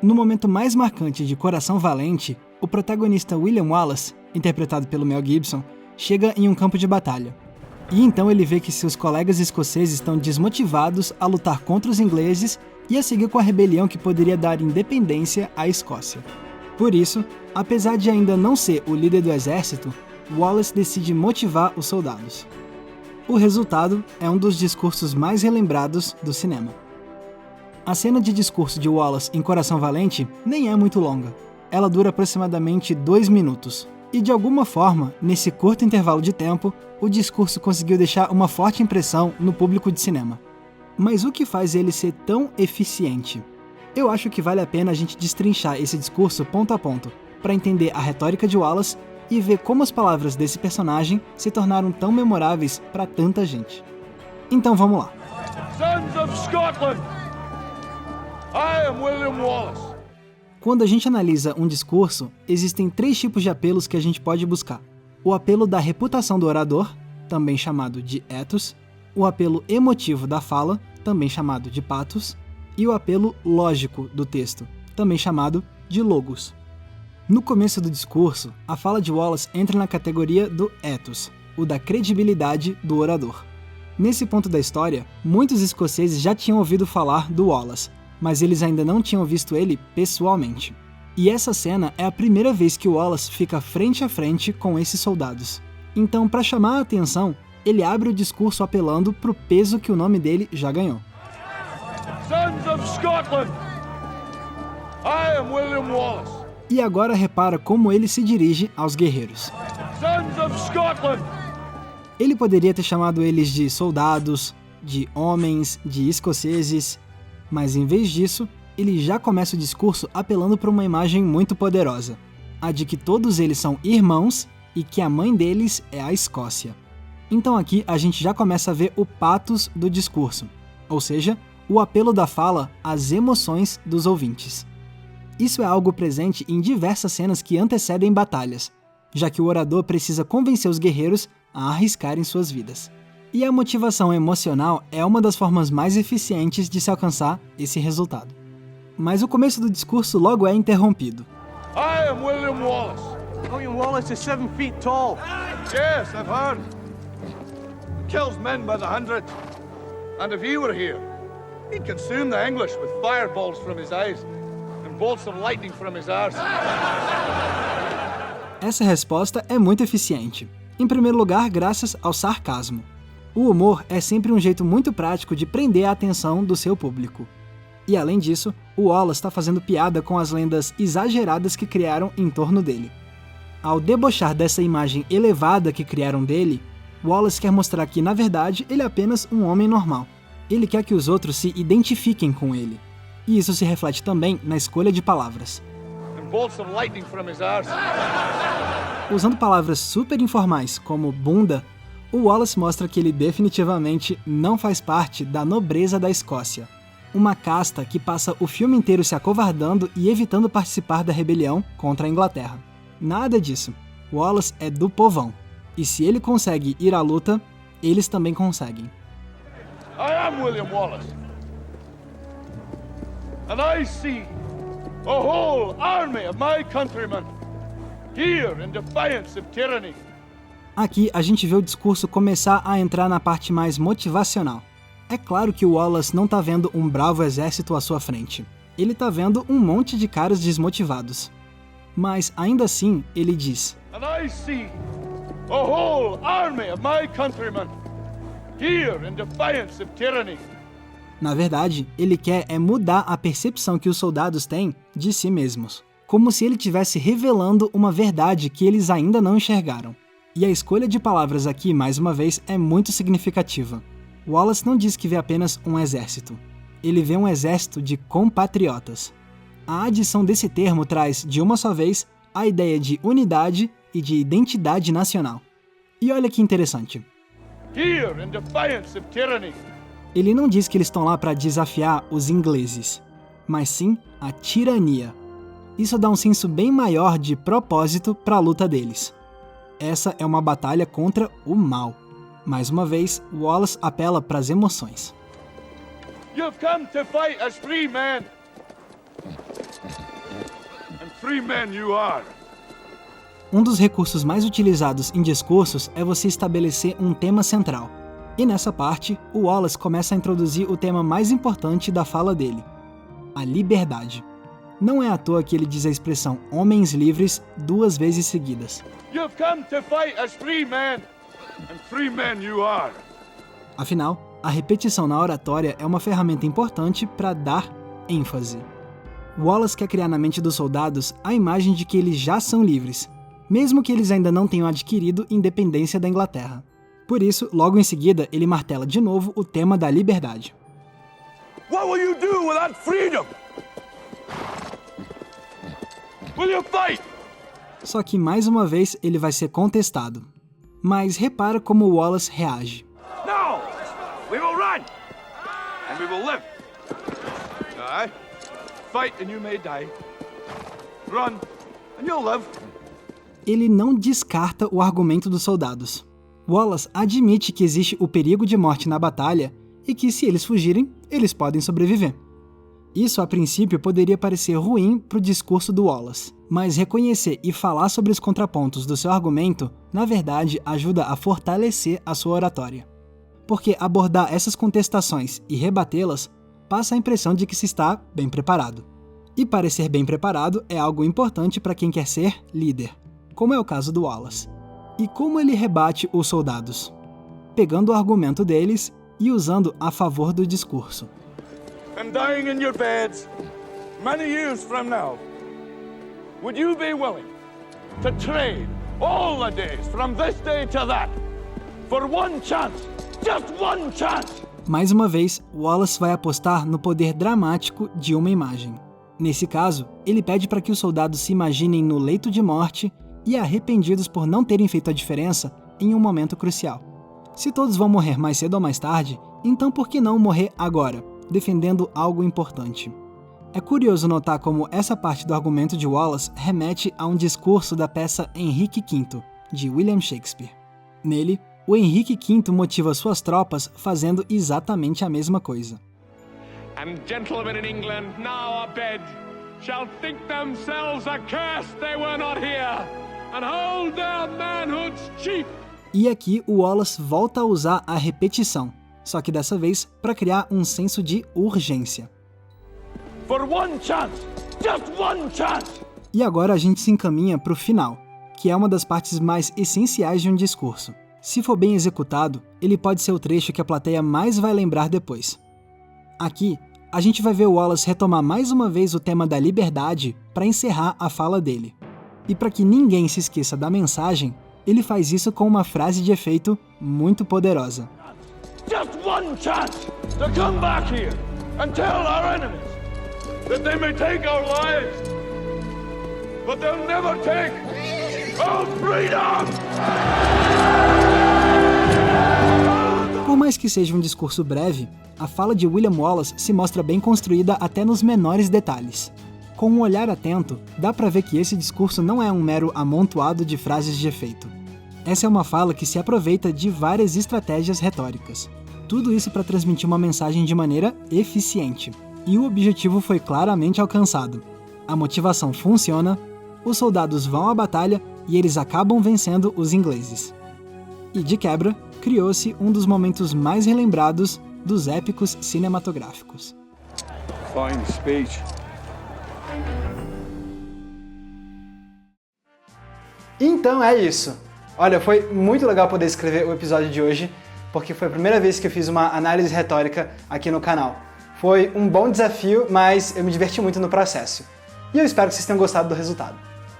No momento mais marcante de Coração Valente, o protagonista William Wallace, interpretado pelo Mel Gibson, chega em um campo de batalha. E então ele vê que seus colegas escoceses estão desmotivados a lutar contra os ingleses e a seguir com a rebelião que poderia dar independência à Escócia. Por isso, apesar de ainda não ser o líder do exército, Wallace decide motivar os soldados. O resultado é um dos discursos mais relembrados do cinema. A cena de discurso de Wallace em Coração Valente nem é muito longa. Ela dura aproximadamente 2 minutos. E de alguma forma, nesse curto intervalo de tempo, o discurso conseguiu deixar uma forte impressão no público de cinema. Mas o que faz ele ser tão eficiente? Eu acho que vale a pena a gente destrinchar esse discurso ponto a ponto, para entender a retórica de Wallace e ver como as palavras desse personagem se tornaram tão memoráveis para tanta gente. Então vamos lá. Sons of Scotland, I am William Wallace. Quando a gente analisa um discurso, existem 3 tipos de apelos que a gente pode buscar. O apelo da reputação do orador, também chamado de ethos, o apelo emotivo da fala, também chamado de pathos, e o apelo lógico do texto, também chamado de logos. No começo do discurso, a fala de Wallace entra na categoria do ethos, o da credibilidade do orador. Nesse ponto da história, muitos escoceses já tinham ouvido falar do Wallace, mas eles ainda não tinham visto ele pessoalmente. E essa cena é a primeira vez que Wallace fica frente a frente com esses soldados. Então, para chamar a atenção, ele abre o discurso apelando para o peso que o nome dele já ganhou. Sons of Scotland, I am William Wallace. E agora repara como ele se dirige aos guerreiros. Sons of Scotland. Ele poderia ter chamado eles de soldados, de homens, de escoceses, mas em vez disso, ele já começa o discurso apelando para uma imagem muito poderosa, a de que todos eles são irmãos e que a mãe deles é a Escócia. Então aqui a gente já começa a ver o pathos do discurso, ou seja, o apelo da fala às emoções dos ouvintes. Isso é algo presente em diversas cenas que antecedem batalhas, já que o orador precisa convencer os guerreiros a arriscarem suas vidas. E a motivação emocional é uma das formas mais eficientes de se alcançar esse resultado. Mas o começo do discurso logo é interrompido. I am William Wallace. William Wallace is 7 feet tall. Yes, I've heard. Kills men by the hundred. And if he were here, he'd consume the English with fireballs from his eyes and bolts of lightning from his arse. Essa resposta é muito eficiente. Em primeiro lugar, graças ao sarcasmo. O humor é sempre um jeito muito prático de prender a atenção do seu público. E além disso, o Wallace está fazendo piada com as lendas exageradas que criaram em torno dele. Ao debochar dessa imagem elevada que criaram dele, Wallace quer mostrar que, na verdade, ele é apenas um homem normal. Ele quer que os outros se identifiquem com ele. E isso se reflete também na escolha de palavras. And bolts of lightning from his arse. Usando palavras super informais como bunda, o Wallace mostra que ele definitivamente não faz parte da nobreza da Escócia. Uma casta que passa o filme inteiro se acovardando e evitando participar da rebelião contra a Inglaterra. Nada disso. Wallace é do povão. E se ele consegue ir à luta, eles também conseguem. I am William Wallace. And I see a whole army of my countrymen here in defiance of tyranny. Aqui a gente vê o discurso começar a entrar na parte mais motivacional. É claro que o Wallace não tá vendo um bravo exército à sua frente. Ele tá vendo um monte de caras desmotivados. Mas ainda assim, ele diz: And I see a whole army of my countrymen here in defiance of tyranny. Na verdade, ele quer é mudar a percepção que os soldados têm de si mesmos. Como se ele estivesse revelando uma verdade que eles ainda não enxergaram. E a escolha de palavras aqui, mais uma vez, é muito significativa. Wallace não diz que vê apenas um exército. Ele vê um exército de compatriotas. A adição desse termo traz, de uma só vez, a ideia de unidade e de identidade nacional. E olha que interessante. Here in defiance of tyranny. Ele não diz que eles estão lá para desafiar os ingleses, mas sim a tirania. Isso dá um senso bem maior de propósito para a luta deles. Essa é uma batalha contra o mal. Mais uma vez, Wallace apela para as emoções. You've come to fight as free men. free men you are. Um dos recursos mais utilizados em discursos é você estabelecer um tema central. E nessa parte, o Wallace começa a introduzir o tema mais importante da fala dele: a liberdade. Não é à toa que ele diz a expressão homens livres 2 vezes seguidas. You've come to fight as free men, and free men you are. Afinal, a repetição na oratória é uma ferramenta importante para dar ênfase. Wallace quer criar na mente dos soldados a imagem de que eles já são livres, mesmo que eles ainda não tenham adquirido independência da Inglaterra. Por isso, logo em seguida, ele martela de novo o tema da liberdade. What will you do without freedom? Will you fight? Só que mais uma vez ele vai ser contestado. Mas repara como Wallace reage. No! We will run! And we will live. Aye. Fight and you may die. Run and you'll live. Ele não descarta o argumento dos soldados. Wallace admite que existe o perigo de morte na batalha e que, se eles fugirem, eles podem sobreviver. Isso, a princípio, poderia parecer ruim para o discurso do Wallace, mas reconhecer e falar sobre os contrapontos do seu argumento, na verdade, ajuda a fortalecer a sua oratória. Porque abordar essas contestações e rebatê-las passa a impressão de que se está bem preparado. E parecer bem preparado é algo importante para quem quer ser líder, como é o caso do Wallace. E como ele rebate os soldados? Pegando o argumento deles e usando a favor do discurso. And dying in your beds many years from now, would you be willing to trade all the days from this day to that for one chance, just one chance? Mais uma vez, Wallace vai apostar no poder dramático de uma imagem. Nesse caso, ele pede para que os soldados se imaginem no leito de morte e arrependidos por não terem feito a diferença em um momento crucial. Se todos vão morrer mais cedo ou mais tarde, então por que não morrer agora, defendendo algo importante? É curioso notar como essa parte do argumento de Wallace remete a um discurso da peça Henrique V, de William Shakespeare. Nele, o Henrique V motiva suas tropas fazendo exatamente a mesma coisa. And gentlemen in England now abed shall think themselves accursed they were not here, and hold their manhood's chief. E aqui o Wallace volta a usar a repetição, só que dessa vez para criar um senso de urgência. For one chance, just one chance. E agora a gente se encaminha para o final, que é uma das partes mais essenciais de um discurso. Se for bem executado, ele pode ser o trecho que a plateia mais vai lembrar depois. Aqui, a gente vai ver o Wallace retomar mais uma vez o tema da liberdade para encerrar a fala dele. E para que ninguém se esqueça da mensagem, ele faz isso com uma frase de efeito muito poderosa. Just one chance to come back here and tell our enemies that they may take our lives, but they'll never take our freedom! Por mais que seja um discurso breve, a fala de William Wallace se mostra bem construída até nos menores detalhes. Com um olhar atento, dá pra ver que esse discurso não é um mero amontoado de frases de efeito. Essa é uma fala que se aproveita de várias estratégias retóricas. Tudo isso para transmitir uma mensagem de maneira eficiente. E o objetivo foi claramente alcançado. A motivação funciona, os soldados vão à batalha e eles acabam vencendo os ingleses. E de quebra, criou-se um dos momentos mais relembrados dos épicos cinematográficos. Fine speech. Então é isso. Olha, foi muito legal poder escrever o episódio de hoje, porque foi a primeira vez que eu fiz uma análise retórica aqui no canal. Foi um bom desafio, mas eu me diverti muito no processo. E eu espero que vocês tenham gostado do resultado.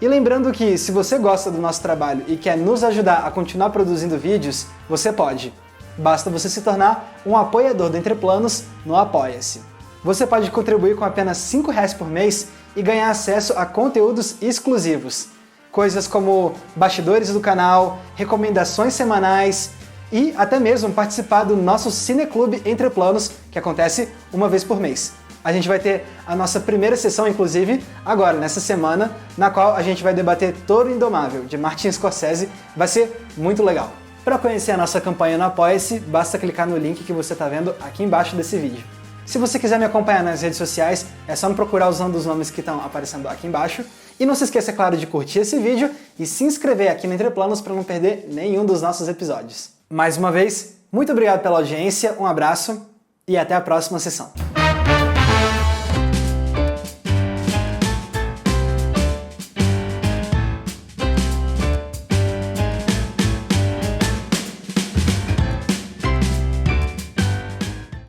E lembrando que, se você gosta do nosso trabalho e quer nos ajudar a continuar produzindo vídeos, você pode. Basta você se tornar um apoiador do Entre Planos no Apoia-se. Você pode contribuir com apenas R$ 5 por mês e ganhar acesso a conteúdos exclusivos. Coisas como bastidores do canal, recomendações semanais e até mesmo participar do nosso Cineclube Entre Planos, que acontece uma vez por mês. A gente vai ter a nossa primeira sessão, inclusive, agora, nessa semana, na qual a gente vai debater Toro Indomável, de Martin Scorsese. Vai ser muito legal. Para conhecer a nossa campanha no Apoia-se, basta clicar no link que você está vendo aqui embaixo desse vídeo. Se você quiser me acompanhar nas redes sociais, é só me procurar usando os nomes que estão aparecendo aqui embaixo. E não se esqueça, é claro, de curtir esse vídeo e se inscrever aqui no Entre Planos para não perder nenhum dos nossos episódios. Mais uma vez, muito obrigado pela audiência, um abraço e até a próxima sessão.